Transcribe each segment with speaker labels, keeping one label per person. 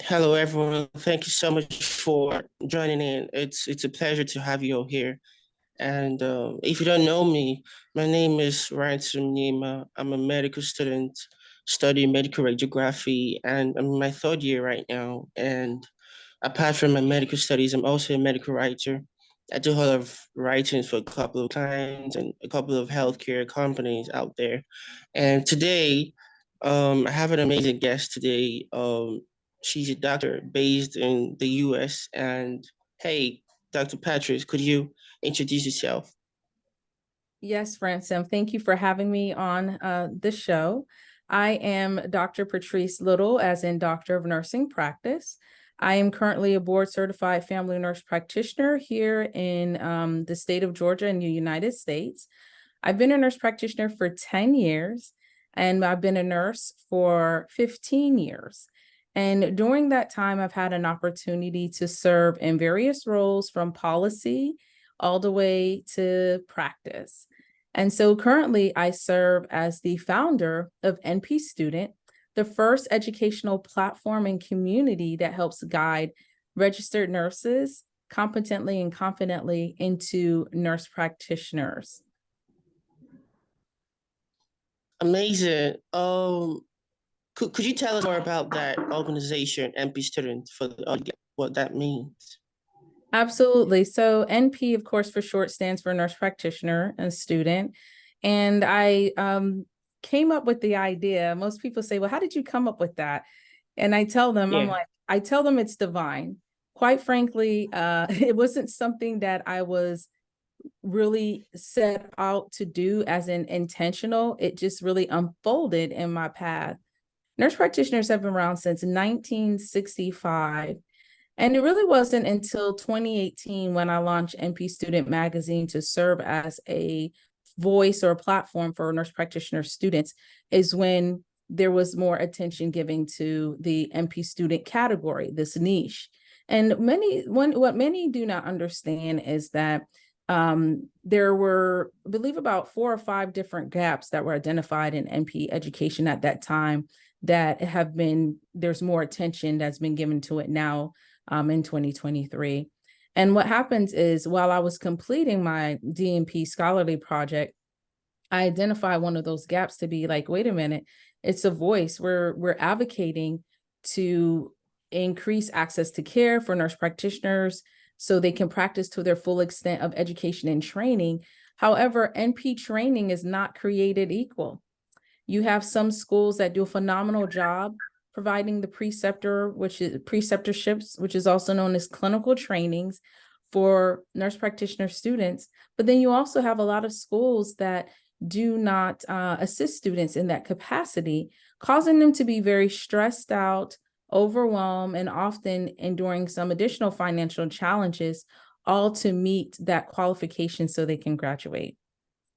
Speaker 1: Hello, everyone. Thank you so much for joining in. It's a pleasure to have you all here. And if you don't know me, my name is Ryan Nima. I'm a medical student studying medical radiography, and I'm in my third year right now. And apart from my medical studies, I'm also a medical writer. I do a lot of writing for a couple of clients and a couple of healthcare companies out there. And today, I have an amazing guest today. She's a doctor based in the US. And hey, Dr. Patrice, could you introduce yourself?
Speaker 2: Yes, Ransom. Thank you for having me on the show. I am Dr. Patrice Little, as in Doctor of Nursing Practice. I am currently a board certified family nurse practitioner here in the state of Georgia in the United States. I've been a nurse practitioner for 10 years, and I've been a nurse for 15 years. And during that time, I've had an opportunity to serve in various roles from policy all the way to practice. And so currently I serve as the founder of NP Student, the first educational platform and community that helps guide registered nurses competently and confidently into nurse practitioners.
Speaker 1: Amazing. Could you tell us more about that organization, MP Student, for the audience, what that means?
Speaker 2: Absolutely. So NP, of course, for short, stands for nurse practitioner and student. And I came up with the idea. Most people say, well, how did you come up with that? And I tell them,
Speaker 1: Yeah.
Speaker 2: I tell them it's divine. Quite frankly, it wasn't something that I was really set out to do as an intentional. It just really unfolded in my path. Nurse practitioners have been around since 1965. And it really wasn't until 2018 when I launched NP Student Magazine to serve as a voice or a platform for nurse practitioner students is when there was more attention given to the NP student category, this niche. And what many do not understand is that there were, I believe, about 4 or 5 different gaps that were identified in NP education at that time that there's more attention that's been given to it now in 2023. And what happens is while I was completing my DNP scholarly project, I identified one of those gaps to be like, wait a minute, it's a voice. We're advocating to increase access to care for nurse practitioners so they can practice to their full extent of education and training. However, NP training is not created equal. You have some schools that do a phenomenal job providing the preceptorships, which is also known as clinical trainings for nurse practitioner students. But then you also have a lot of schools that do not assist students in that capacity, causing them to be very stressed out, overwhelmed, and often enduring some additional financial challenges, all to meet that qualification so they can graduate.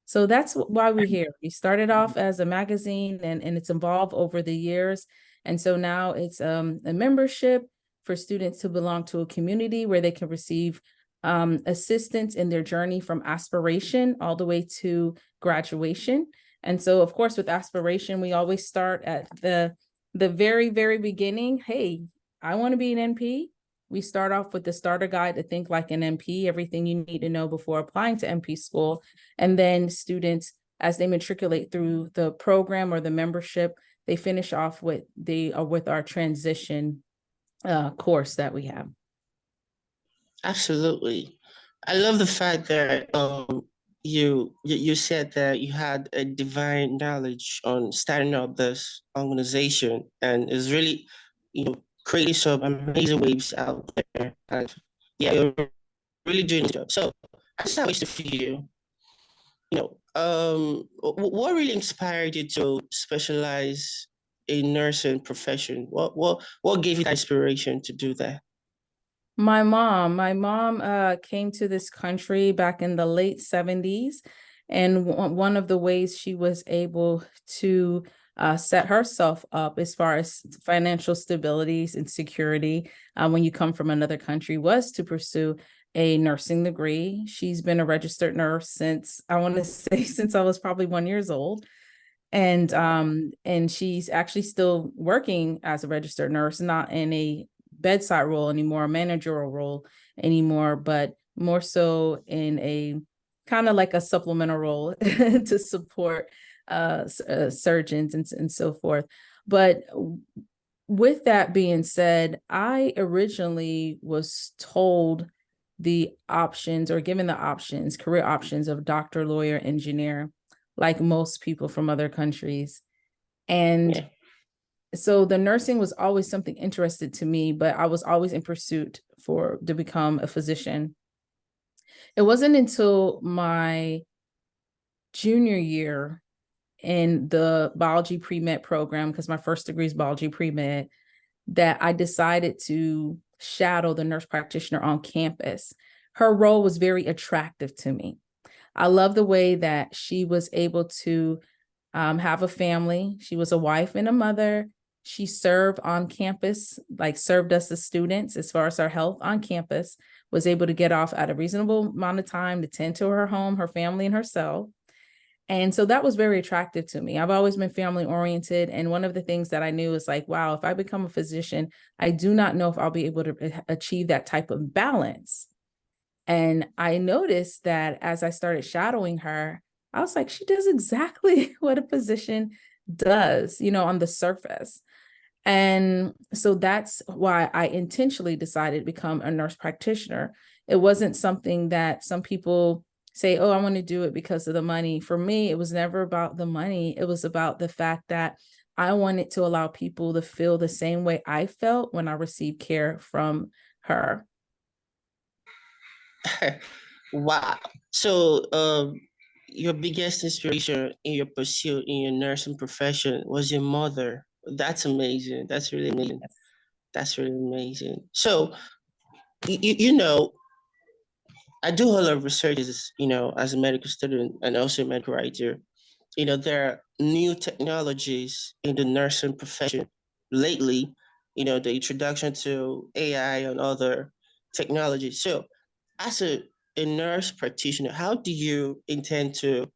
Speaker 2: So that's why we're here. We started off as a magazine and it's evolved over the years. And so now it's a membership for students to belong to a community where they can receive assistance in their journey from aspiration all the way to graduation. And so, of course, with aspiration, we always start at the very, very beginning. Hey, I want to be an NP. We start off with the starter guide to think like an NP, everything you need to know before applying to NP school. And then students, as they matriculate through the program or the membership, they finish off with our transition course that we have.
Speaker 1: Absolutely. I love the fact that you said that you had a divine knowledge on starting up this organization and is really, creating some amazing waves out there. And yeah, you're really doing the job. So I just have a question for you. What really inspired you to specialize in nursing profession? What gave you the inspiration to do that?
Speaker 2: My mom came to this country back in the late 70s. And one of the ways she was able to set herself up as far as financial stabilities and security when you come from another country was to pursue a nursing degree. She's been a registered nurse since, I want to say, since I was probably 1 years old. And she's actually still working as a registered nurse, not in a bedside role anymore, a managerial role anymore, but more so in a kind of like a supplemental role to support surgeons and so forth. But with that being said, I originally was told the options or given the options, career options of doctor, lawyer, engineer, like most people from other countries. And
Speaker 1: Yeah.
Speaker 2: so the nursing was always something interested to me, but I was always in pursuit to become a physician. It wasn't until my junior year in the biology pre-med program, because my first degree is biology pre-med, that I decided to shadow the nurse practitioner on campus. Her role was very attractive to me. I love the way that she was able to have a family. She was a wife and a mother. She served on campus, like served us as students as far as our health on campus, was able to get off at a reasonable amount of time to tend to her home, her family, and herself. And so that was very attractive to me. I've always been family oriented. And one of the things that I knew is like, wow, if I become a physician, I do not know if I'll be able to achieve that type of balance. And I noticed that as I started shadowing her, I was like, she does exactly what a physician does, on the surface. And so that's why I intentionally decided to become a nurse practitioner. It wasn't something that some people say, oh, I want to do it because of the money. For me, it was never about the money. It was about the fact that I wanted to allow people to feel the same way I felt when I received care from her.
Speaker 1: Wow. So, your biggest inspiration in your pursuit in your nursing profession was your mother. That's amazing. That's really amazing.
Speaker 2: Yes.
Speaker 1: That's really amazing. So, you know, I do a lot of researches, as a medical student and also a medical writer. There are new technologies in the nursing profession lately, the introduction to AI and other technologies. So, as a nurse practitioner, how do you intend to,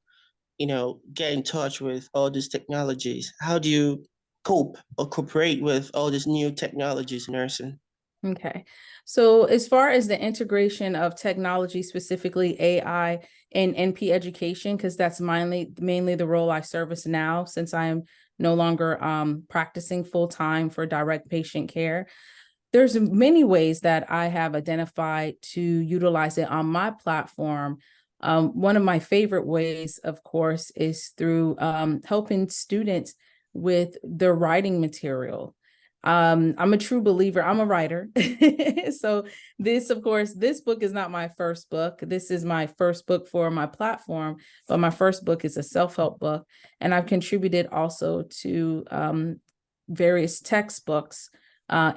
Speaker 1: get in touch with all these technologies? How do you cope or cooperate with all these new technologies in nursing?
Speaker 2: Okay. So as far as the integration of technology, specifically AI in NP education, because that's mainly the role I service now, since I'm no longer practicing full time for direct patient care. There's many ways that I have identified to utilize it on my platform. One of my favorite ways, of course, is through helping students with their writing material. I'm a true believer. I'm a writer. So this, of course, this book is not my first book. This is my first book for my platform, but my first book is a self-help book. And I've contributed also to various textbooks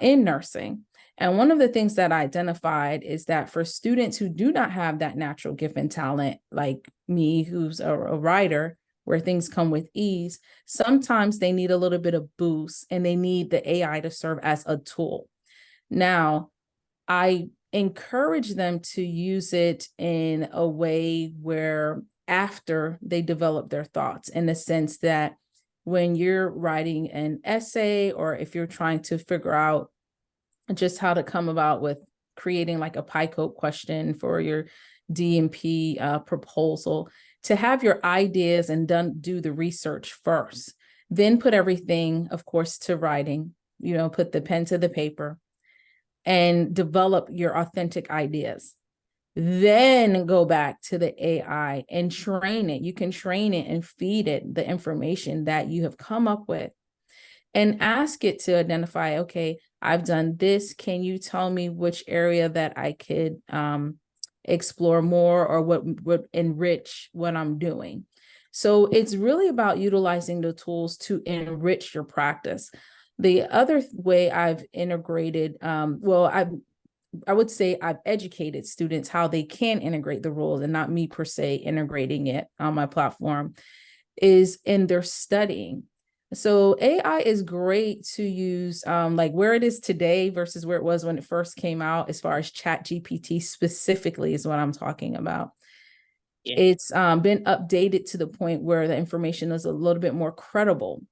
Speaker 2: in nursing. And one of the things that I identified is that for students who do not have that natural gift and talent, like me, who's a writer, where things come with ease, sometimes they need a little bit of boost and they need the AI to serve as a tool. Now, I encourage them to use it in a way where after they develop their thoughts, in the sense that when you're writing an essay, or if you're trying to figure out just how to come about with creating like a PICO question for your DNP proposal, to have your ideas and do the research first, then put everything, of course, to writing, put the pen to the paper and develop your authentic ideas. Then go back to the AI and train it. You can train it and feed it the information that you have come up with and ask it to identify, okay, I've done this. Can you tell me which area that I could explore more, or what would enrich what I'm doing? So it's really about utilizing the tools to enrich your practice. The other way I've integrated, I would say I've educated students how they can integrate the rules, and not me per se integrating it on my platform, is in their studying. So AI is great to use, like where it is today versus where it was when it first came out, as far as Chat GPT specifically is what I'm talking about.
Speaker 1: Yeah.
Speaker 2: It's been updated to the point where the information is a little bit more credible.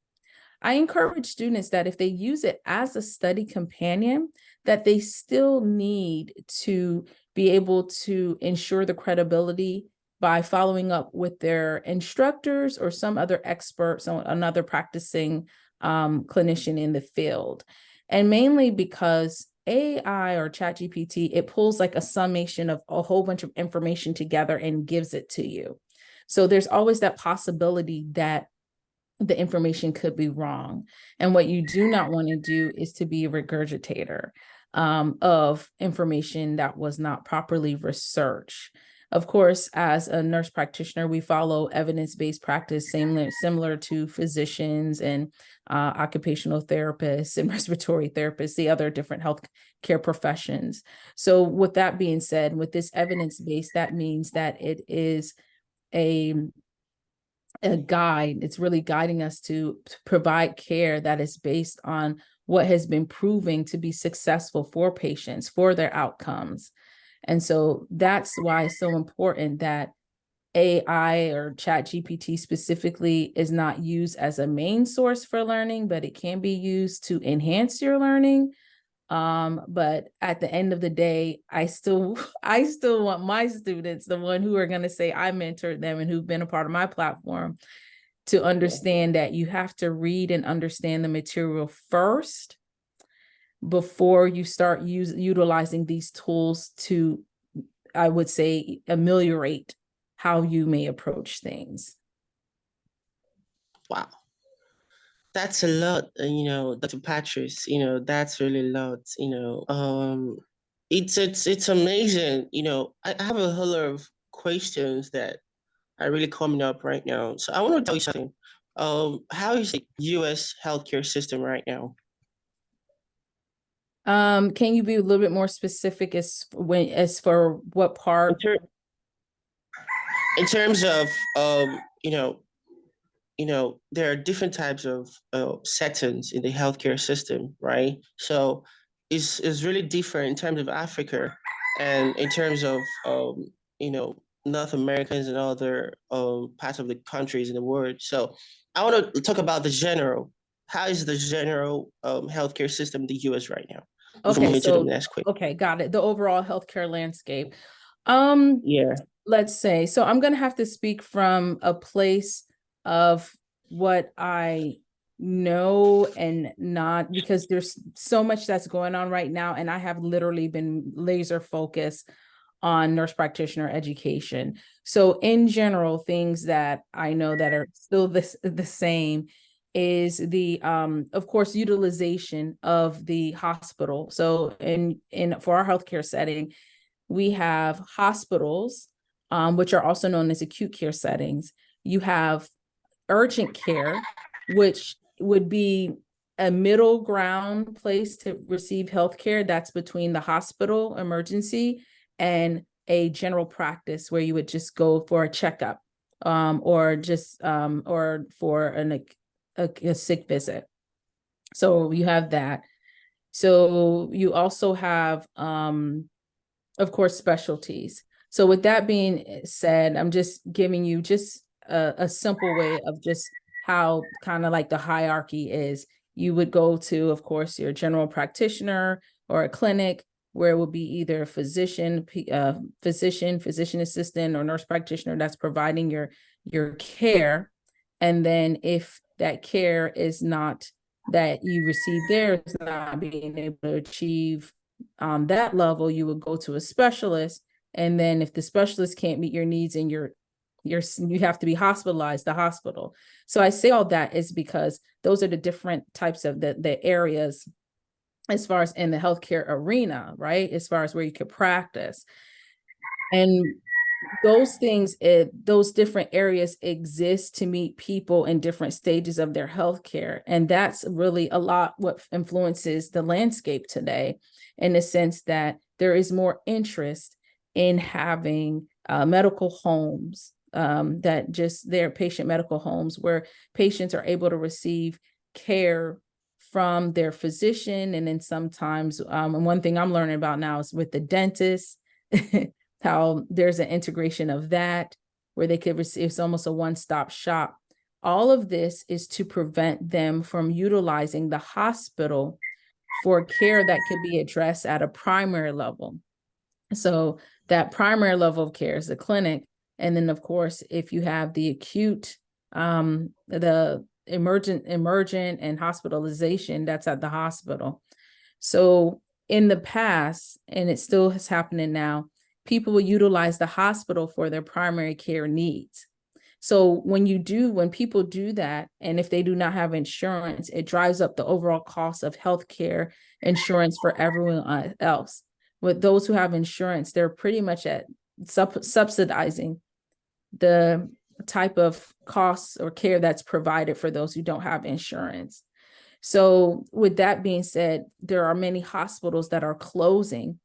Speaker 2: I encourage students that if they use it as a study companion, that they still need to be able to ensure the credibility by following up with their instructors or some other experts, another practicing clinician in the field. And mainly because AI or ChatGPT, it pulls like a summation of a whole bunch of information together and gives it to you. So there's always that possibility that the information could be wrong. And what you do not want to do is to be a regurgitator of information that was not properly researched. Of course, as a nurse practitioner, we follow evidence-based practice, similar to physicians and occupational therapists and respiratory therapists, the other different healthcare professions. So with that being said, with this evidence-based, that means that it is a guide. It's really guiding us to provide care that is based on what has been proving to be successful for patients, for their outcomes. And so that's why it's so important that AI or ChatGPT specifically is not used as a main source for learning, but it can be used to enhance your learning. But at the end of the day, I still want my students, the one who are going to say I mentored them and who've been a part of my platform, to understand that you have to read and understand the material first before you start utilizing these tools to, I would say, ameliorate how you may approach things.
Speaker 1: Wow. That's a lot, Dr. Patrice, that's really a lot, it's amazing, I have a whole lot of questions that are really coming up right now. So I want to tell you something. How is the US healthcare system right now?
Speaker 2: Can you be a little bit more specific as for what part?
Speaker 1: In terms of there are different types of settings in the healthcare system, right? So it's really different in terms of Africa and in terms of North Americans and other parts of the countries in the world. So I want to talk about the general. How is the general healthcare system in the US right now?
Speaker 2: Okay, so
Speaker 1: the next question.
Speaker 2: Okay, got it. The overall healthcare landscape.
Speaker 1: Yeah.
Speaker 2: Let's say, so I'm gonna have to speak from a place of what I know and not, because there's so much that's going on right now, and I have literally been laser focused on nurse practitioner education. So in general, things that I know that are still the same is the of course utilization of the hospital. So in for our healthcare setting, we have hospitals, which are also known as acute care settings. You have urgent care, which would be a middle ground place to receive healthcare. That's between the hospital emergency and a general practice where you would just go for a checkup, or just or for a sick visit. So you have that. So you also have of course, specialties. So with that being said, I'm just giving you just a simple way of just how kind of like the hierarchy is. You would go to, of course, your general practitioner or a clinic where it would be either a physician, physician assistant, or nurse practitioner that's providing your care. And then if that care is not, that you receive there is not being able to achieve that level, you would go to a specialist. And then if the specialist can't meet your needs and you have to be hospitalized, the hospital. So I say all that is because those are the different types of the areas as far as in the healthcare arena, right? As far as where you could practice. And those things, those different areas exist to meet people in different stages of their healthcare. And that's really a lot what influences the landscape today, in the sense that there is more interest in having medical homes, that just their patient medical homes where patients are able to receive care from their physician. And then sometimes, and one thing I'm learning about now is with the dentist, how there's an integration of that where they could receive, it's almost a one-stop shop All of this is to prevent them from utilizing the hospital for care that could be addressed at a primary level. So that primary level of care is the clinic. And then, of course, if you have the acute, the emergent and hospitalization, that's at the hospital. So in the past, and it still is happening now, people will utilize the hospital for their primary care needs. So when people do that, and if they do not have insurance, it drives up the overall cost of healthcare insurance for everyone else. With those who have insurance, they're pretty much at subsidizing the type of costs or care that's provided for those who don't have insurance. So with that being said, there are many hospitals that are closing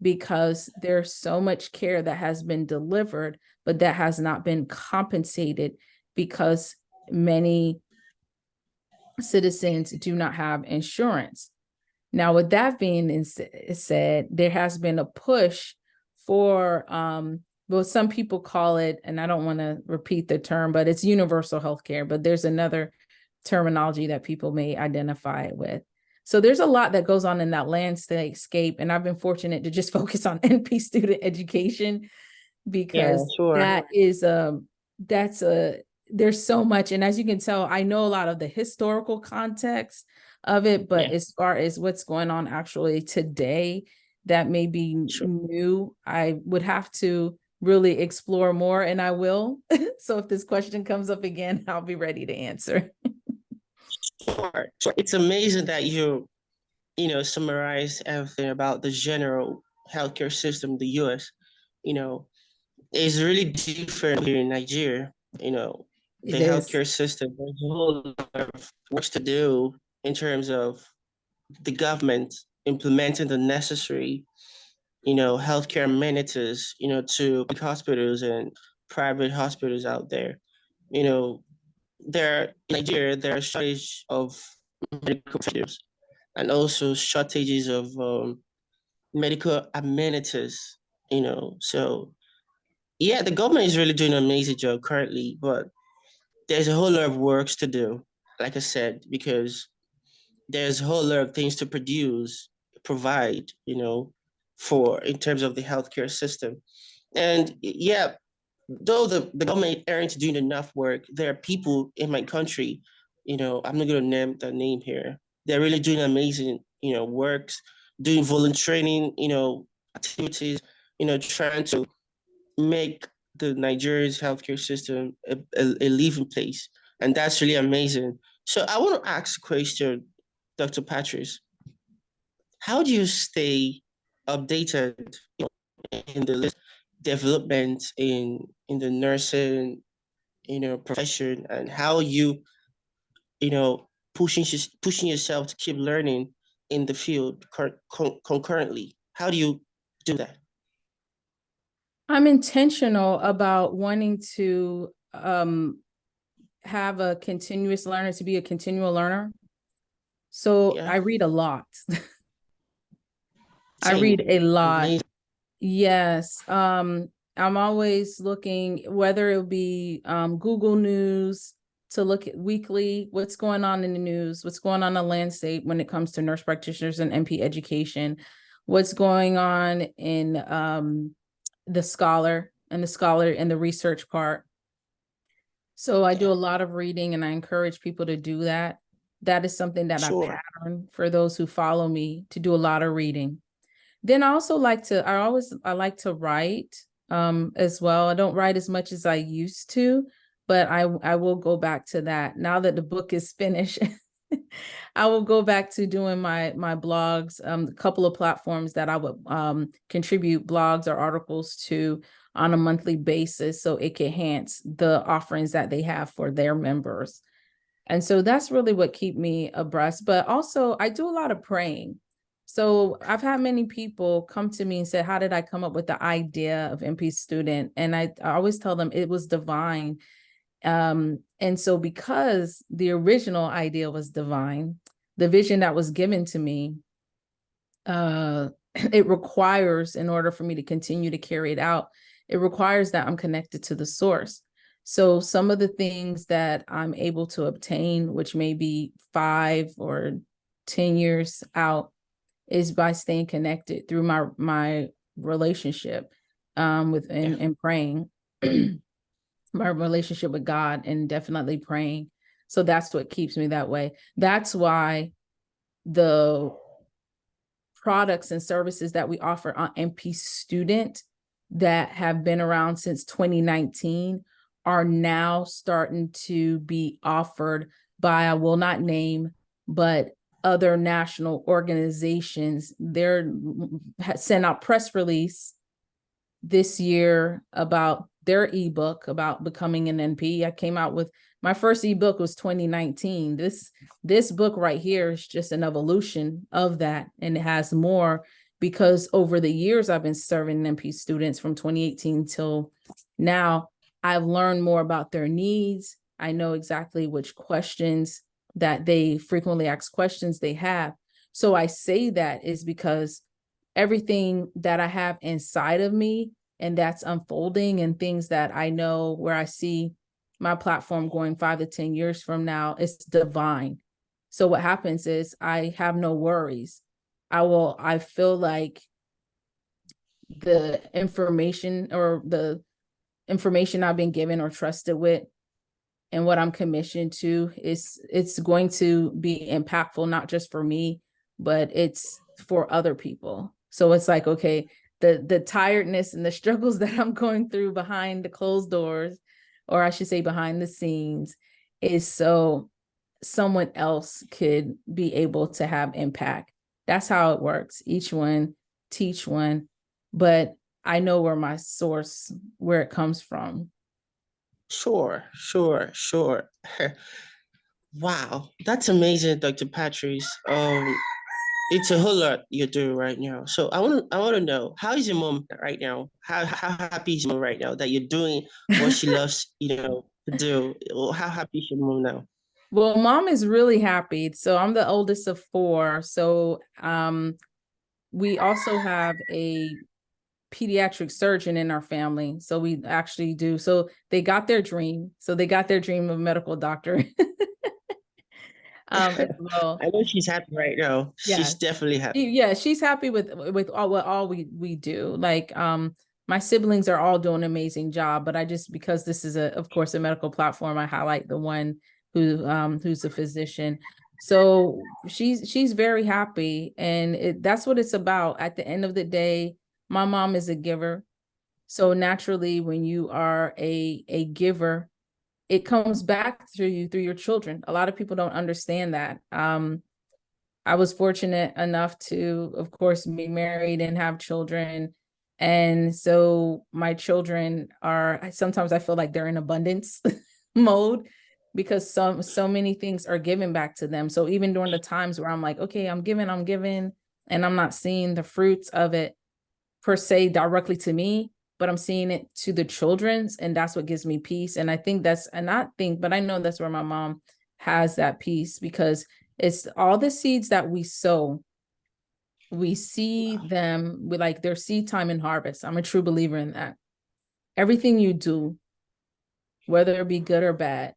Speaker 2: because there's so much care that has been delivered, but that has not been compensated because many citizens do not have insurance. Now, with that being said, there has been a push for, well, some people call it, and I don't want to repeat the term, but it's universal healthcare, but there's another terminology that people may identify it with. So there's a lot that goes on in that landscape, and I've been fortunate to just focus on NP student education because that is there's so much. And as you can tell, I know a lot of the historical context of it, but as far as what's going on actually today, that may be new. I would have to really explore more, and I will. So if this question comes up again, I'll be ready to answer.
Speaker 1: Sure. So it's amazing that summarized everything about the general healthcare system in the US. It's really different here in Nigeria. The healthcare system, there's a whole lot of work to do in terms of the government implementing the necessary, healthcare amenities, to big hospitals and private hospitals out there. In Nigeria, there are shortage of medical professionals and also shortages of medical amenities. So yeah, the government is really doing an amazing job currently, but there's a whole lot of works to do, like I said, because there's a whole lot of things to provide, for in terms of the healthcare system. And yeah, though the government aren't doing enough work, there are people in my country, I'm not gonna name the name here. They're really doing amazing, works, doing volunteering, activities, trying to make the Nigeria's healthcare system a living place. And that's really amazing. So I want to ask a question, Dr. Patrice. How do you stay updated in the development in the nursing, profession, and how you know, pushing yourself to keep learning in the field concurrently? How do you do that?
Speaker 2: I'm intentional about wanting to have a continuous learner, to be a continual learner. So I read a lot. I read a lot. Amazing. Yes. I'm always looking, whether it be Google News, to look at weekly, what's going on in the news, what's going on in the landscape when it comes to nurse practitioners and NP education, what's going on in the scholar and the research part. So I do a lot of reading, and I encourage people to do that. That is something that I pattern for those who follow me, to do a lot of reading. Then I also like to, I like to write as well. I don't write as much as I used to, but I will go back to that. Now that the book is finished, I will go back to doing my blogs, a couple of platforms that I would contribute blogs or articles to on a monthly basis, so it can enhance the offerings that they have for their members. And so that's really what keep me abreast. But also I do a lot of praying. So I've had many people come to me and say, how did I come up with the idea of NP Student? And I always tell them it was divine. And so because the original idea was divine, the vision that was given to me, it requires, in order for me to continue to carry it out, it requires that I'm connected to the source. So some of the things that I'm able to obtain, which may be 5 or 10 years out, is by staying connected through my relationship with
Speaker 1: Yeah.
Speaker 2: and praying, my relationship with God, and definitely praying. So that's what keeps me that way. That's why the products and services that we offer on NP Student that have been around since 2019 are now starting to be offered by, I will not name, but other national organizations. They're sent out press release this year about their ebook about becoming an NP. I came out with my first ebook was 2019. This book right here is just an evolution of that, and it has more because over the years I've been serving NP students from 2018 till now. I've learned more about their needs. I know exactly which questions that they frequently ask questions they have. So I say that is because everything that I have inside of me and that's unfolding, and things that I know where I see my platform going 5 to 10 years from now, it's divine. So what happens is I have no worries. I feel like the information I've been given or trusted with and what I'm commissioned to is it's going to be impactful, not just for me, but it's for other people. So it's like, okay, the tiredness and the struggles that I'm going through behind the closed doors, or I should say behind the scenes, is so someone else could be able to have impact. That's how it works. Each one teach one, but I know where my source, where it comes from.
Speaker 1: Sure, sure, sure. Wow, that's amazing, Dr. Patrice. It's a whole lot you do right now. So I want to know, how is your mom right now? How happy is your mom right now that you're doing what she loves, to do? How happy is your mom now?
Speaker 2: Well, mom is really happy. So I'm the oldest of 4. So we also have a pediatric surgeon in our family. So we actually do. So they got their dream. So they got their dream of medical doctor as well.
Speaker 1: I know she's happy right now. She's
Speaker 2: Yes.
Speaker 1: definitely happy.
Speaker 2: Yeah, she's happy with all we do. Like my siblings are all doing an amazing job, but I just, because this is of course a medical platform, I highlight the one who's a physician. So she's very happy, and that's what it's about. At the end of the day, my mom is a giver. So naturally, when you are a giver, it comes back through you, through your children. A lot of people don't understand that. I was fortunate enough to, of course, be married and have children. And so my children are, sometimes I feel like they're in abundance mode because so many things are given back to them. So even during the times where I'm like, okay, I'm giving, and I'm not seeing the fruits of it per se directly to me, but I'm seeing it to the children's, and that's what gives me peace. And I think that's, and not think, but I know that's where my mom has that peace, because it's all the seeds that we sow. We see them with like their seed time and harvest. I'm a true believer in that. Everything you do, whether it be good or bad,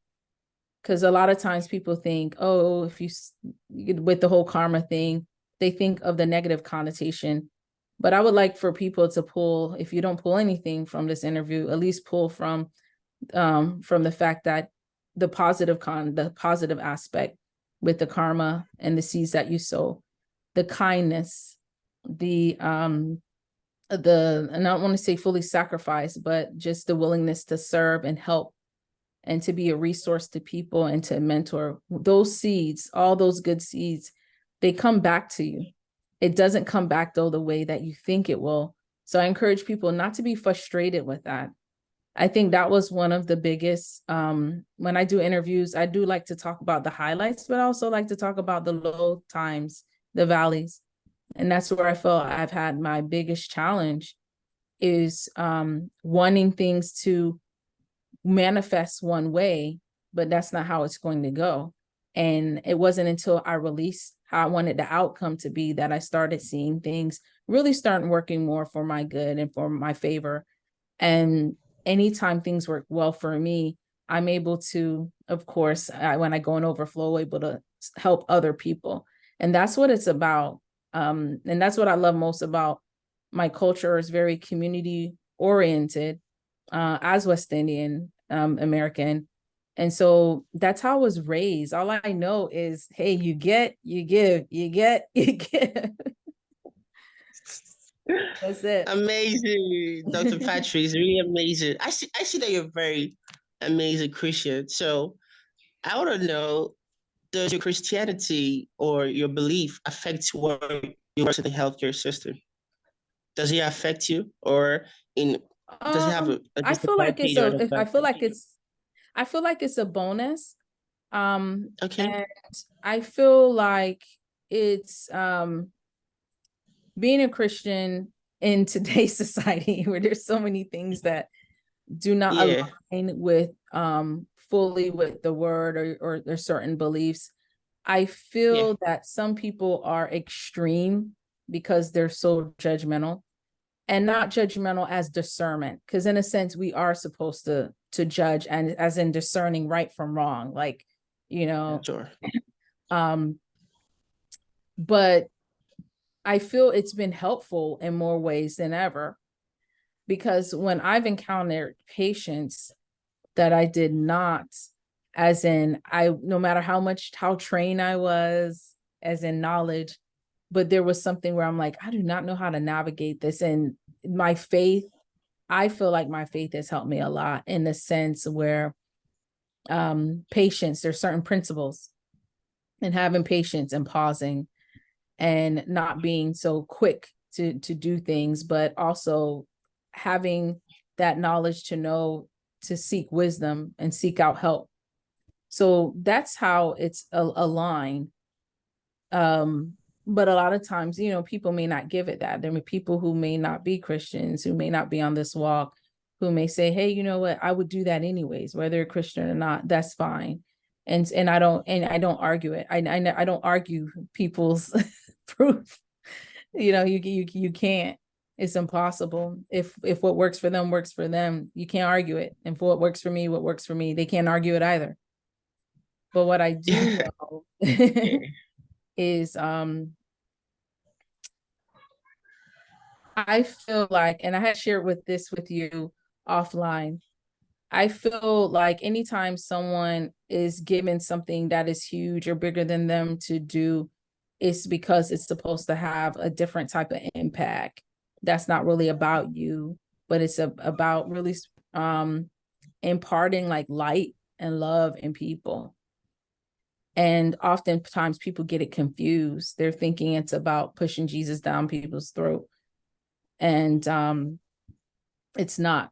Speaker 2: because a lot of times people think, oh, if you, with the whole karma thing, they think of the negative connotation. But I would like for people to pull, if you don't pull anything from this interview, at least pull from the fact that the positive aspect with the karma and the seeds that you sow, the kindness, and I don't want to say fully sacrifice, but just the willingness to serve and help and to be a resource to people and to mentor. Those seeds, all those good seeds, they come back to you. It doesn't come back though the way that you think it will. So I encourage people not to be frustrated with that. I think that was one of the biggest, when I do interviews, I do like to talk about the highlights, but I also like to talk about the low times, the valleys. And that's where I feel I've had my biggest challenge is wanting things to manifest one way, but that's not how it's going to go. And it wasn't until I released how I wanted the outcome to be that I started seeing things really starting working more for my good and for my favor. And anytime things work well for me, I'm able to, of course, when I go in overflow, able to help other people. And that's what it's about. And that's what I love most about my culture, is very community oriented, as West Indian American. And so that's how I was raised. All I know is, hey, you get, you give, you get, you give. That's it.
Speaker 1: Amazing, Dr. Patrice, really amazing. I see that you're a very amazing Christian. So I want to know, does your Christianity or your belief affect what you work in the healthcare system? Does it affect you, or in does it have a
Speaker 2: I feel like it's
Speaker 1: disadvantage or an
Speaker 2: I feel
Speaker 1: advantage?
Speaker 2: like it's a bonus.
Speaker 1: Okay.
Speaker 2: And I feel like it's being a Christian in today's society, where there's so many things that do not
Speaker 1: Yeah.
Speaker 2: align with fully with the word, or there's certain beliefs. I
Speaker 1: Yeah.
Speaker 2: feel that some people are extreme because they're so judgmental, and not judgmental as discernment, because in a sense we are supposed to judge, and as in discerning right from wrong, like, you know.
Speaker 1: Sure.
Speaker 2: um but I feel it's been helpful in more ways than ever, because when I've encountered patients that I did not, as in, I, no matter how trained I was, as in knowledge, but there was something where I'm like, I do not know how to navigate this. And my faith, I feel like my faith has helped me a lot, in the sense where patience, there's certain principles, and having patience and pausing, and not being so quick to do things, but also having that knowledge to know to seek wisdom and seek out help. So that's how it's aligned. But a lot of times, people may not give it that. There may be people who may not be Christians, who may not be on this walk, who may say, hey, you know what, I would do that anyways, whether you're Christian or not, that's fine. And I don't argue it. I don't argue people's proof. You can't. It's impossible. If what works for them works for them, you can't argue it. And for what works for me, they can't argue it either. But what I do know is I feel like, and I had shared with you offline, I feel like anytime someone is given something that is huge or bigger than them to do, it's because it's supposed to have a different type of impact. That's not really about you, but it's about really imparting like light and love in people. And oftentimes people get it confused. They're thinking it's about pushing Jesus down people's throat. And it's not.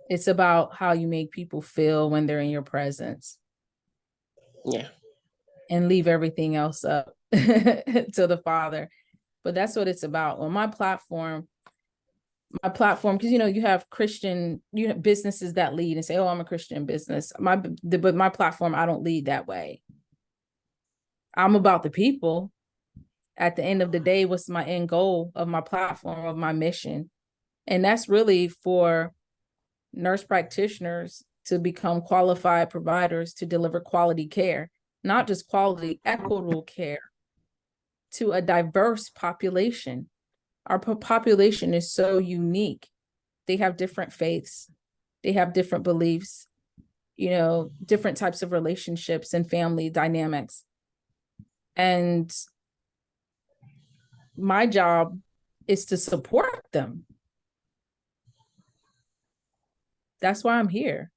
Speaker 2: It's about how you make people feel when they're in your presence.
Speaker 1: Yeah.
Speaker 2: And leave everything else up to the Father. But that's what it's about. On my platform, because you have businesses that lead and say, oh, I'm a Christian business. But my platform, I don't lead that way. I'm about the people. At the end of the day, what's my end goal of my platform, of my mission? And that's really for nurse practitioners to become qualified providers to deliver quality care, not just quality, equitable care to a diverse population. Our population is so unique. They have different faiths, they have different beliefs, different types of relationships and family dynamics. And my job is to support them. That's why I'm here.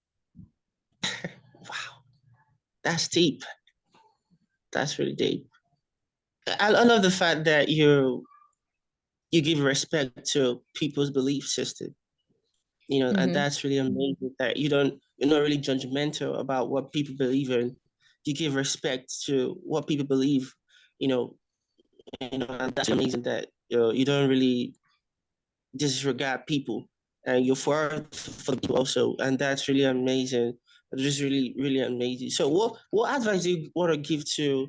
Speaker 1: Wow. That's deep. That's really deep. I love the fact that you give respect to people's belief system, and that's really amazing that you're not really judgmental about what people believe in. You give respect to what people believe, you know, and that's amazing that you don't really disregard people, and you're for the people also, and that's really amazing. It's just really, really amazing. So what advice do you want to give to,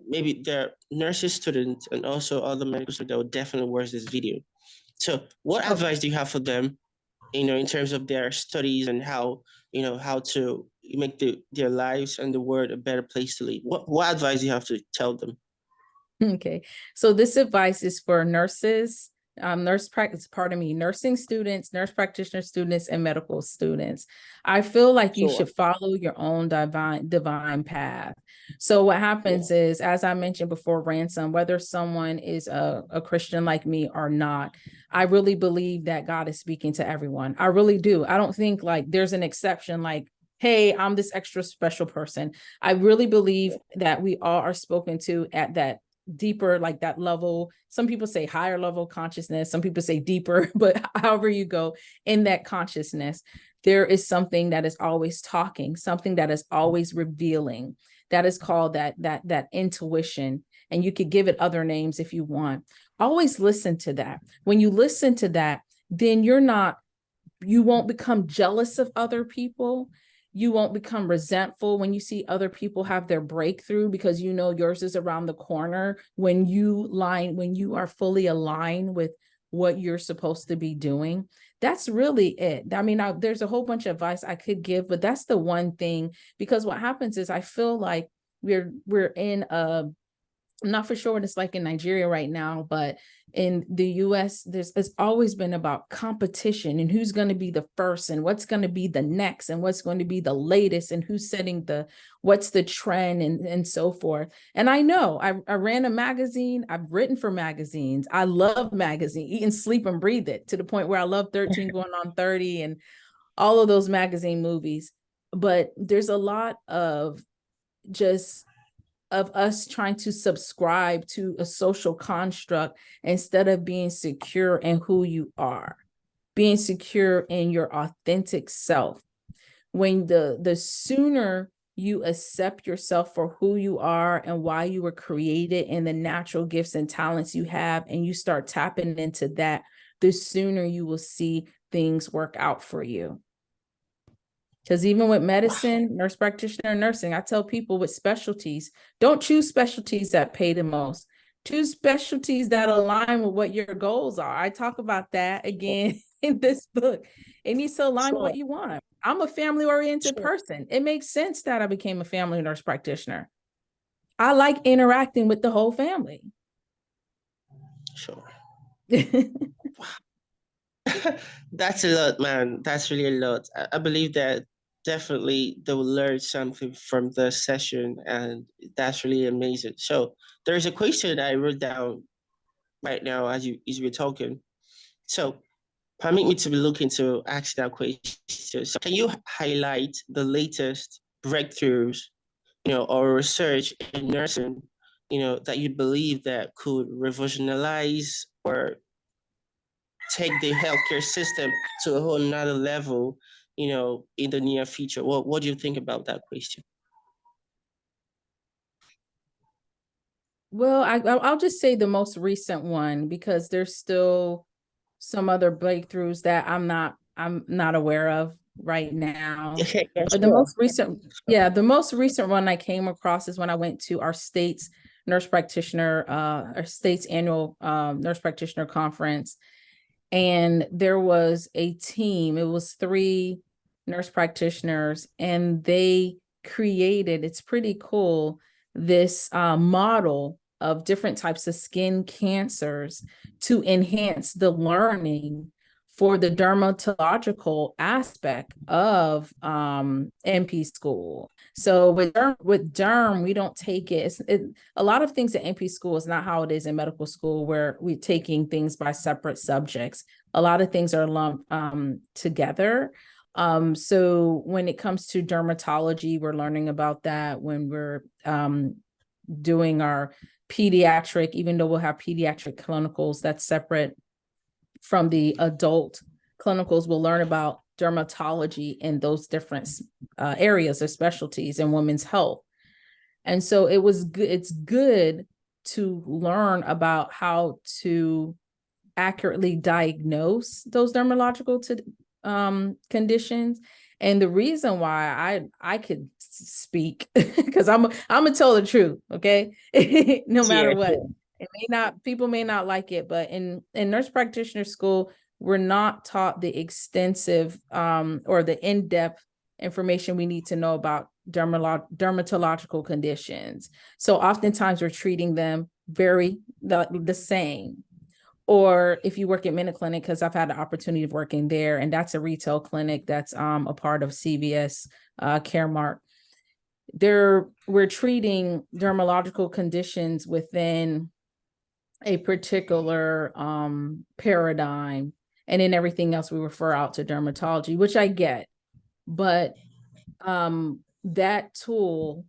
Speaker 1: maybe the nurses students and also other medical students that will definitely watch this video? So what
Speaker 2: Oh,
Speaker 1: advice do you have for them, in terms of their studies and how, how to make their lives and the world a better place to live? What advice do you have to tell them?
Speaker 2: okay. So this advice is for nurses, nursing students, nurse practitioner students, and medical students. I feel like you
Speaker 1: Sure.
Speaker 2: should follow your own divine path. So what
Speaker 1: Yeah.
Speaker 2: happens is, as I mentioned before, Ransom, whether someone is a Christian like me or not, I really believe that God is speaking to everyone. I really do. I don't think like there's an exception, like, hey, I'm this extra special person. I really believe that we all are spoken to at that deeper, like that level. Some people say higher level consciousness, some people say deeper, but however you go in that consciousness, there is something that is always talking, something that is always revealing. That is called that intuition. And you could give it other names if you want. Always listen to that. When you listen to that, then you won't become jealous of other people. You won't become resentful when you see other people have their breakthrough, because you know yours is around the corner. When you are fully aligned with what you're supposed to be doing, that's really it. I mean, there's a whole bunch of advice I could give, but that's the one thing. Because what happens is, I feel like we're in a, I'm not for sure what it's like in Nigeria right now, but in the US, it's always been about competition and who's going to be the first and what's going to be the next and what's going to be the latest and who's setting what's the trend and so forth. And I know I ran a magazine. I've written for magazines. I love magazine, eat and sleep and breathe it, to the point where I love 13 going on 30 and all of those magazine movies. But there's a lot of just of us trying to subscribe to a social construct instead of being secure in who you are, being secure in your authentic self. When the sooner you accept yourself for who you are and why you were created and the natural gifts and talents you have, and you start tapping into that, the sooner you will see things work out for you. Because even with medicine, nurse practitioner, nursing, I tell people with specialties, don't choose specialties that pay the most. Choose specialties that align with what your goals are. I talk about that again in this book. It needs to align with
Speaker 1: Sure.
Speaker 2: what you want. I'm a family-oriented
Speaker 1: Sure.
Speaker 2: person. It makes sense that I became a family nurse practitioner. I like interacting with the whole family.
Speaker 1: Sure. That's a lot, man. That's really a lot. I believe that definitely they will learn something from the session, and that's really amazing. So there's a question I wrote down right now as we're talking. So permit me to be looking to ask that question. So can you highlight the latest breakthroughs, or research in nursing, that you believe that could revolutionize or take the healthcare system to a whole nother level, in the near future? What do you think about that question?
Speaker 2: Well, I'll just say the most recent one, because there's still some other breakthroughs that I'm not aware of right now.
Speaker 1: Okay, yeah,
Speaker 2: But
Speaker 1: sure.
Speaker 2: the most recent one I came across is when I went to our state's our state's annual nurse practitioner conference. And there was a team, it was 3 nurse practitioners, and they created, it's pretty cool, this model of different types of skin cancers to enhance the learning for the dermatological aspect of NP school. So with derm, we don't take a lot of things at NP school is not how it is in medical school, where we're taking things by separate subjects. A lot of things are lumped together. So when it comes to dermatology, we're learning about that when we're doing our pediatric, even though we'll have pediatric clinicals, that's separate from the adult clinicals. We'll learn about dermatology in those different areas or specialties in women's health. And so it's good to learn about how to accurately diagnose those dermatological conditions. And the reason why I could speak, because I'm gonna tell the truth, okay? No
Speaker 1: Yeah,
Speaker 2: matter what.
Speaker 1: sure.
Speaker 2: People may not like it, but in nurse practitioner school, we're not taught the extensive or the in-depth information we need to know about dermatological conditions. So oftentimes we're treating them the same. Or if you work at MinuteClinic, because I've had the opportunity of working there, and that's a retail clinic that's a part of CVS Caremark. We're treating dermatological conditions within a particular paradigm, and then everything else we refer out to dermatology, which I get. But that tool,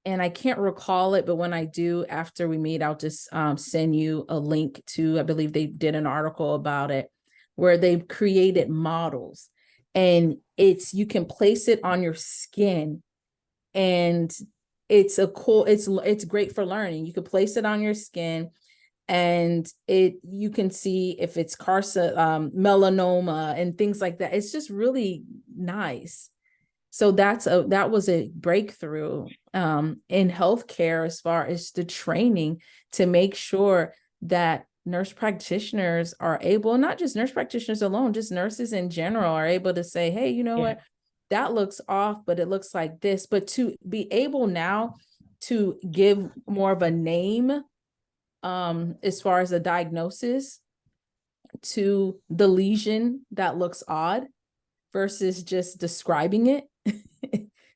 Speaker 2: and I can't recall it, but when I do, after we meet, I'll just send you a link to, I believe they did an article about it, where they've created models, and you can place it on your skin, and it's great for learning. You could place it on your skin, and you can see if it's melanoma and things like that. It's just really nice. So that was a breakthrough in healthcare as far as the training to make sure that nurse practitioners are able, not just nurse practitioners alone, just nurses in general are able to say, hey, you know what, that looks off, but it looks like this. But to be able now to give more of a name as far as a diagnosis to the lesion that looks odd versus just describing it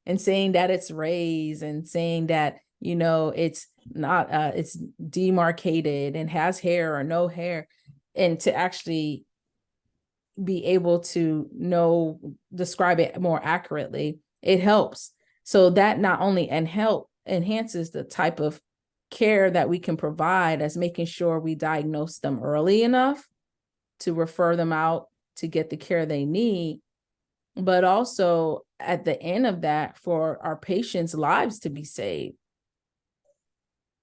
Speaker 2: and saying that it's raised and saying that, it's not, it's demarcated and has hair or no hair, and to actually be able to describe it more accurately, it helps. So that not only enhances the type of care that we can provide, as making sure we diagnose them early enough to refer them out to get the care they need, but also at the end of that, for our patients' lives to be saved.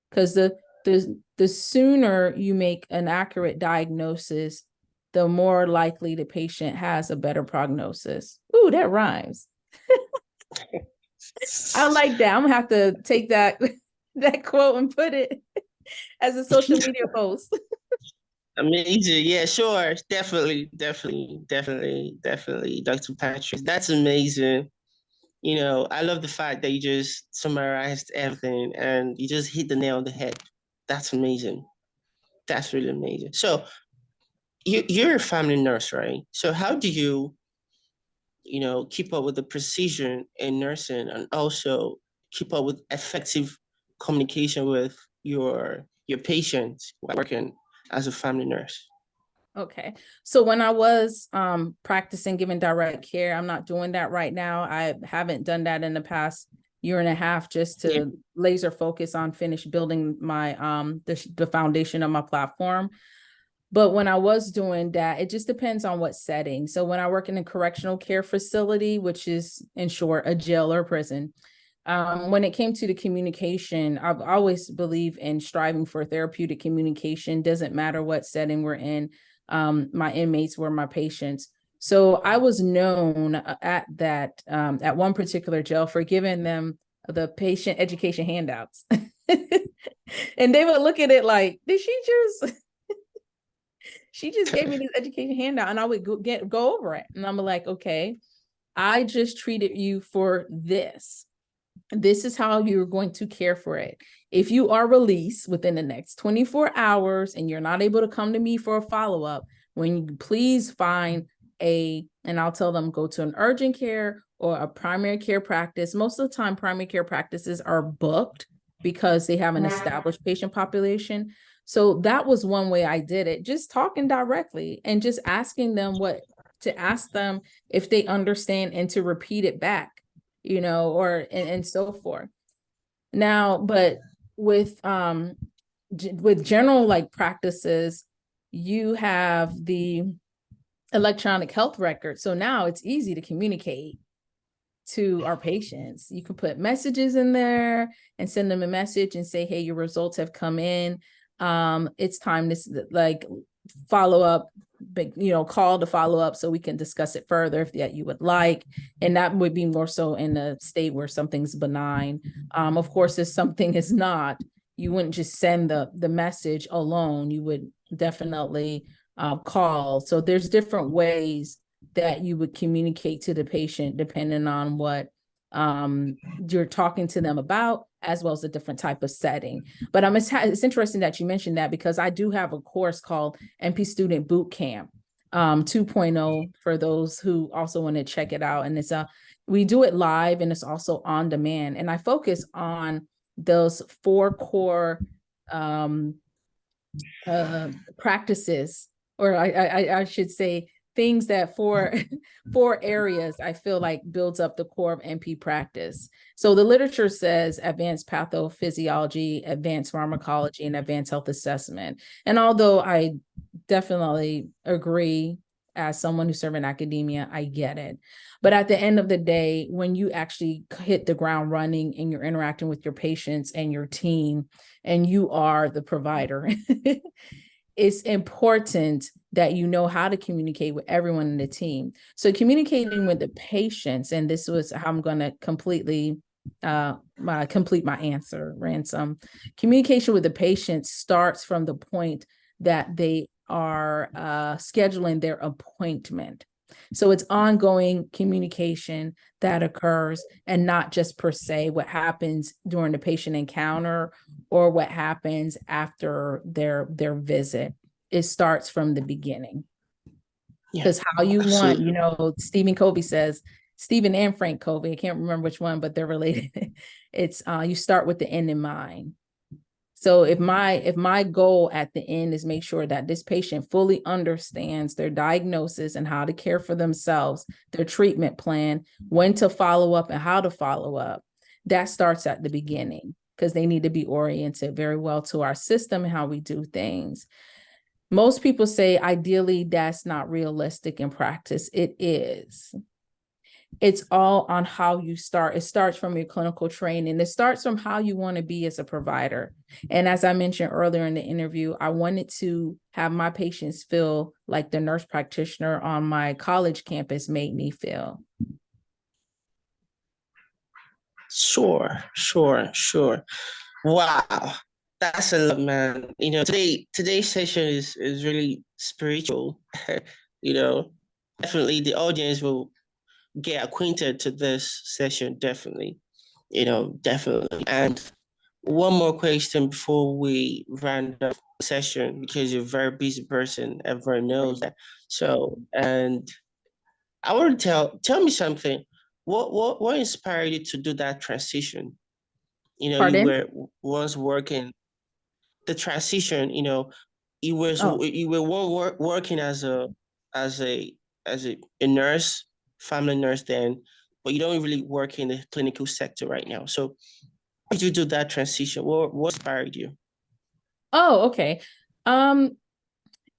Speaker 2: Because the sooner you make an accurate diagnosis, the more likely the patient has a better prognosis. Ooh, that rhymes. I like that. I'm gonna have to take that quote and put it as a social media post.
Speaker 1: Amazing. Yeah, sure. Definitely, Dr. Patrice. That's amazing. I love the fact that you just summarized everything and you just hit the nail on the head. That's amazing. That's really amazing. So you're a family nurse, right? So how do you, keep up with the precision in nursing and also keep up with effective communication with your patients working as a family nurse?
Speaker 2: Okay. So when I was practicing giving direct care, I'm not doing that right now. I haven't done that in the past year and a half, just to laser focus on finish building my the foundation of my platform. But when I was doing that, it just depends on what setting. So when I work in a correctional care facility, which is in short a jail or prison, when it came to the communication, I've always believed in striving for therapeutic communication. Doesn't matter what setting we're in. My inmates were my patients. So I was known at one particular jail for giving them the patient education handouts. And they would look at it like, did she just gave me this education handout, and I would go over it. And I'm like, okay, I just treated you for this. This is how you're going to care for it. If you are released within the next 24 hours and you're not able to come to me for a follow-up, when you please find and I'll tell them, go to an urgent care or a primary care practice. Most of the time, primary care practices are booked because they have an established patient population. So that was one way I did it, just talking directly and just asking them to ask them if they understand and to repeat it back, and so forth. Now, but with general practices, you have the electronic health record. So now it's easy to communicate to our patients. You can put messages in there and send them a message and say, hey, your results have come in. It's time to follow up, call to follow up so we can discuss it further if that you would like. And that would be more so in a state where something's benign. Of course, if something is not, you wouldn't just send the message alone. You would definitely call. So there's different ways that you would communicate to the patient depending on what you're talking to them about, as well as a different type of setting. But it's interesting that you mentioned that, because I do have a course called NP Student Boot Camp 2.0 for those who also want to check it out. And we do it live, and it's also on demand. And I focus on those 4 core practices, or I should say things that four areas I feel like builds up the core of NP practice. So the literature says advanced pathophysiology, advanced pharmacology, and advanced health assessment. And although I definitely agree, as someone who served in academia, I get it. But at the end of the day, when you actually hit the ground running and you're interacting with your patients and your team, and you are the provider, it's important that you know how to communicate with everyone in the team. So communicating with the patients, and this was how I'm going to complete my answer, Ransom. Communication with the patient starts from the point that they are scheduling their appointment. So it's ongoing communication that occurs, and not just per se what happens during the patient encounter or what happens after their visit. It starts from the beginning. Because how you
Speaker 1: absolutely.
Speaker 2: want, Stephen Covey says, Stephen and Frank Covey, I can't remember which one, but they're related. It's you start with the end in mind. So if my goal at the end is make sure that this patient fully understands their diagnosis and how to care for themselves, their treatment plan, when to follow up and how to follow up, that starts at the beginning, because they need to be oriented very well to our system and how we do things. Most people say ideally that's not realistic in practice. It is. It's all on how you start. It starts from your clinical training. It starts from how you want to be as a provider. And as I mentioned earlier in the interview, I wanted to have my patients feel like the nurse practitioner on my college campus made me feel.
Speaker 1: Sure. Wow. That's a lot, man. Today's session is really spiritual. You know, definitely the audience will get acquainted to this session, definitely. Definitely. And one more question before we round up the session, because you're a very busy person, everyone knows that. So, and I want to tell me something. What inspired you to do that transition? You
Speaker 2: Pardon?
Speaker 1: were once working the transition,
Speaker 2: Oh,
Speaker 1: you were working as a a nurse, family nurse then, but you don't really work in the clinical sector right now. So how did you do that transition? What inspired you?
Speaker 2: okay.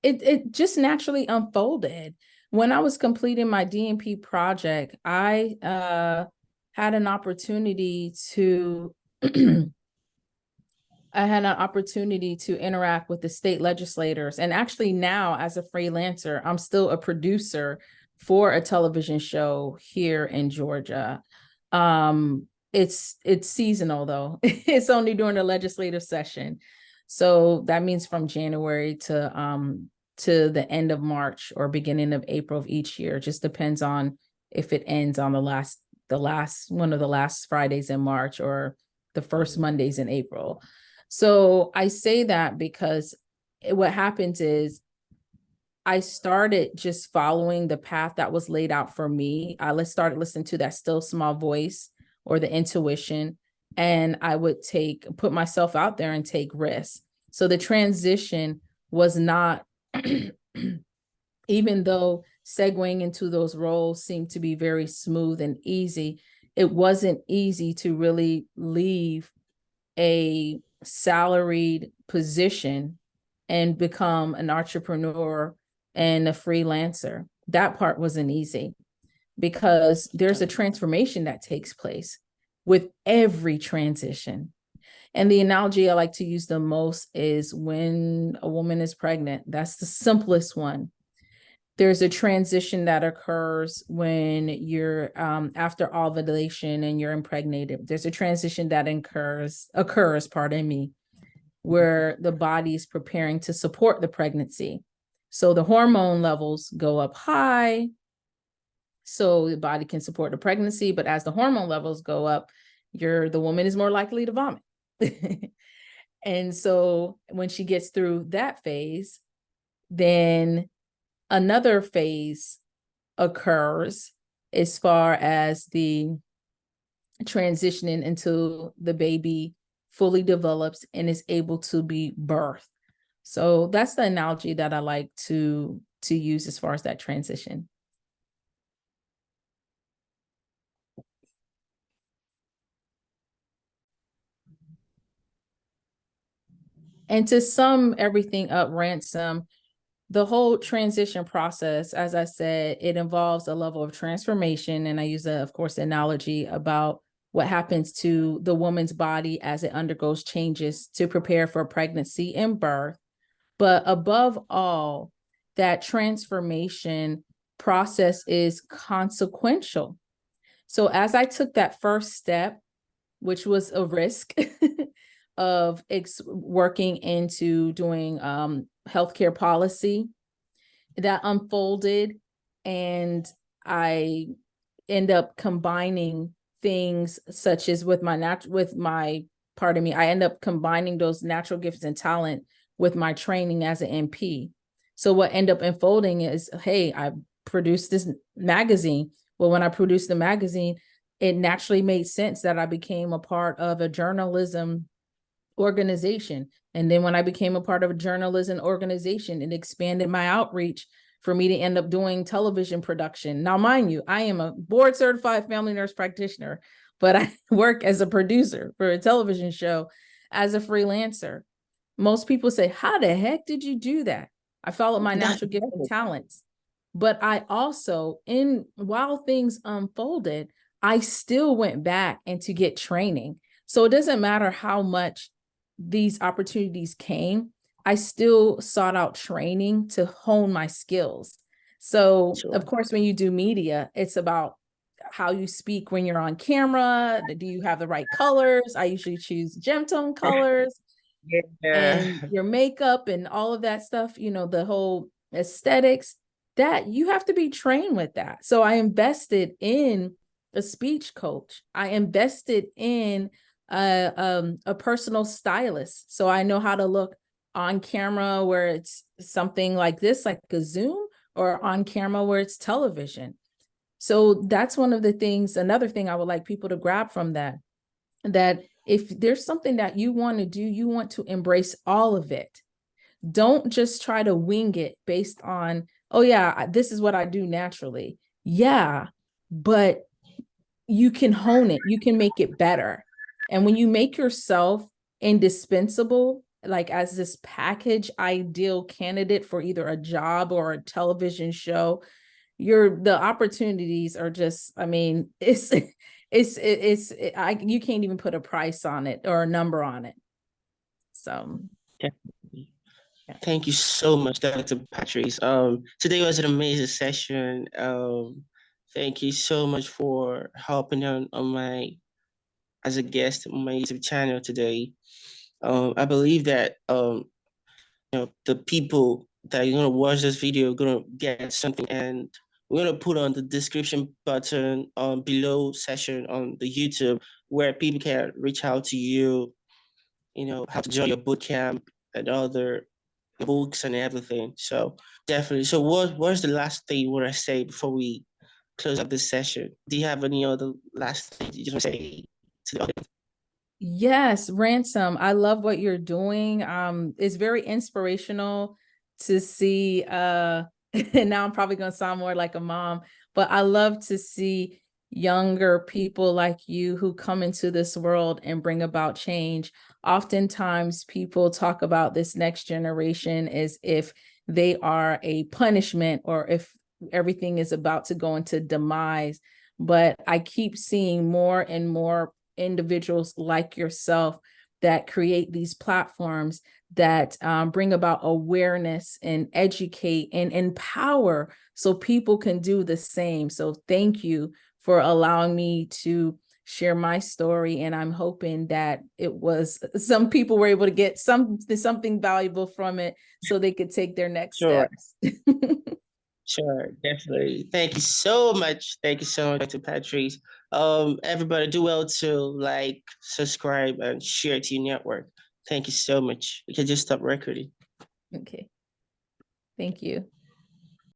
Speaker 2: It just naturally unfolded. When I was completing my DNP project, I had an opportunity to I had an opportunity to interact with the state legislators. And actually now, as a freelancer, I'm still a producer for a television show here in Georgia. It's seasonal though. It's only during the legislative session. So that means from January to the end of March or beginning of April of each year. Just depends on if it ends on the last one of the last Fridays in March or the first Mondays in April. So I say that because what happens is I started just following the path that was laid out for me. I started listening to that still small voice or the intuition, and I would put myself out there and take risks. So the transition was not, even though segueing into those roles seemed to be very smooth and easy, it wasn't easy to really leave a salaried position and become an entrepreneur and a freelancer. That part wasn't easy, because there's a transformation that takes place with every transition. And the analogy I like to use the most is when a woman is pregnant. That's the simplest one. There's a transition that occurs when you're after ovulation and you're impregnated. There's a transition that occurs, pardon me, where the body is preparing to support the pregnancy. So the hormone levels go up high, so the body can support the pregnancy. But as the hormone levels go up, the woman is more likely to vomit. And so when she gets through that phase, then another phase occurs as far as the transitioning into the baby fully develops and is able to be birthed. So that's the analogy that I like to use as far as that transition. And to sum everything up, Ransom, the whole transition process, as I said, it involves a level of transformation. And I use, of course, analogy about what happens to the woman's body as it undergoes changes to prepare for pregnancy and birth. But above all, that transformation process is consequential. So as I took that first step, which was a risk of working into doing healthcare policy, that unfolded, and I end up combining things such as I end up combining those natural gifts and talent with my training as an NP. So what ended up unfolding is, hey, I produced this magazine. Well, when I produced the magazine, it naturally made sense that I became a part of a journalism organization. And then when I became a part of a journalism organization, it expanded my outreach for me to end up doing television production. Now, mind you, I am a board certified family nurse practitioner, but I work as a producer for a television show as a freelancer. Most people say, how the heck did you do that? I followed my natural gift and talents. But I also, while things unfolded, I still went back and to get training. So it doesn't matter how much these opportunities came, I still sought out training to hone my skills. So, of course, when you do media, it's about how you speak when you're on camera. Do you have the right colors? I usually choose gem tone colors. And your makeup and all of that stuff, the whole aesthetics, that you have to be trained with that. So I invested in a speech coach. I invested in a personal stylist. So I know how to look on camera where it's something like this, like a Zoom, or on camera where it's television. So that's one of the things, another thing I would like people to grab from that if there's something that you want to do, you want to embrace all of it. Don't just try to wing it based on, oh yeah, this is what I do naturally. Yeah, but you can hone it. You can make it better. And when you make yourself indispensable, like as this package ideal candidate for either a job or a television show, the opportunities are just, I mean, you can't even put a price on it or a number on it. So
Speaker 1: Definitely. Thank you so much, Dr. Patrice. Today was an amazing session. Thank you so much for helping on as a guest on my YouTube channel today. I believe that the people that are gonna watch this video are gonna get something, and we're gonna put on the description button below session on the YouTube where people can reach out to you, how to join your boot camp and other books and everything. So definitely. So what's the last thing you want to say before we close up this session? Do you have any other last things you just want to say to the audience?
Speaker 2: yes, Ransom, I love what you're doing. It's very inspirational to see and now I'm probably gonna sound more like a mom, but I love to see younger people like you who come into this world and bring about change. Oftentimes people talk about this next generation as if they are a punishment or if everything is about to go into demise. But I keep seeing more and more individuals like yourself that create these platforms that bring about awareness and educate and empower so people can do the same. So thank you for allowing me to share my story. And I'm hoping that some people were able to get something valuable from it so they could take their next
Speaker 1: Sure.
Speaker 2: steps.
Speaker 1: Sure, definitely. Thank you so much. Thank you so much to Patrice. Everybody do well to like, subscribe, and share to your network. Thank you so much. We can just stop recording.
Speaker 2: Okay. Thank you.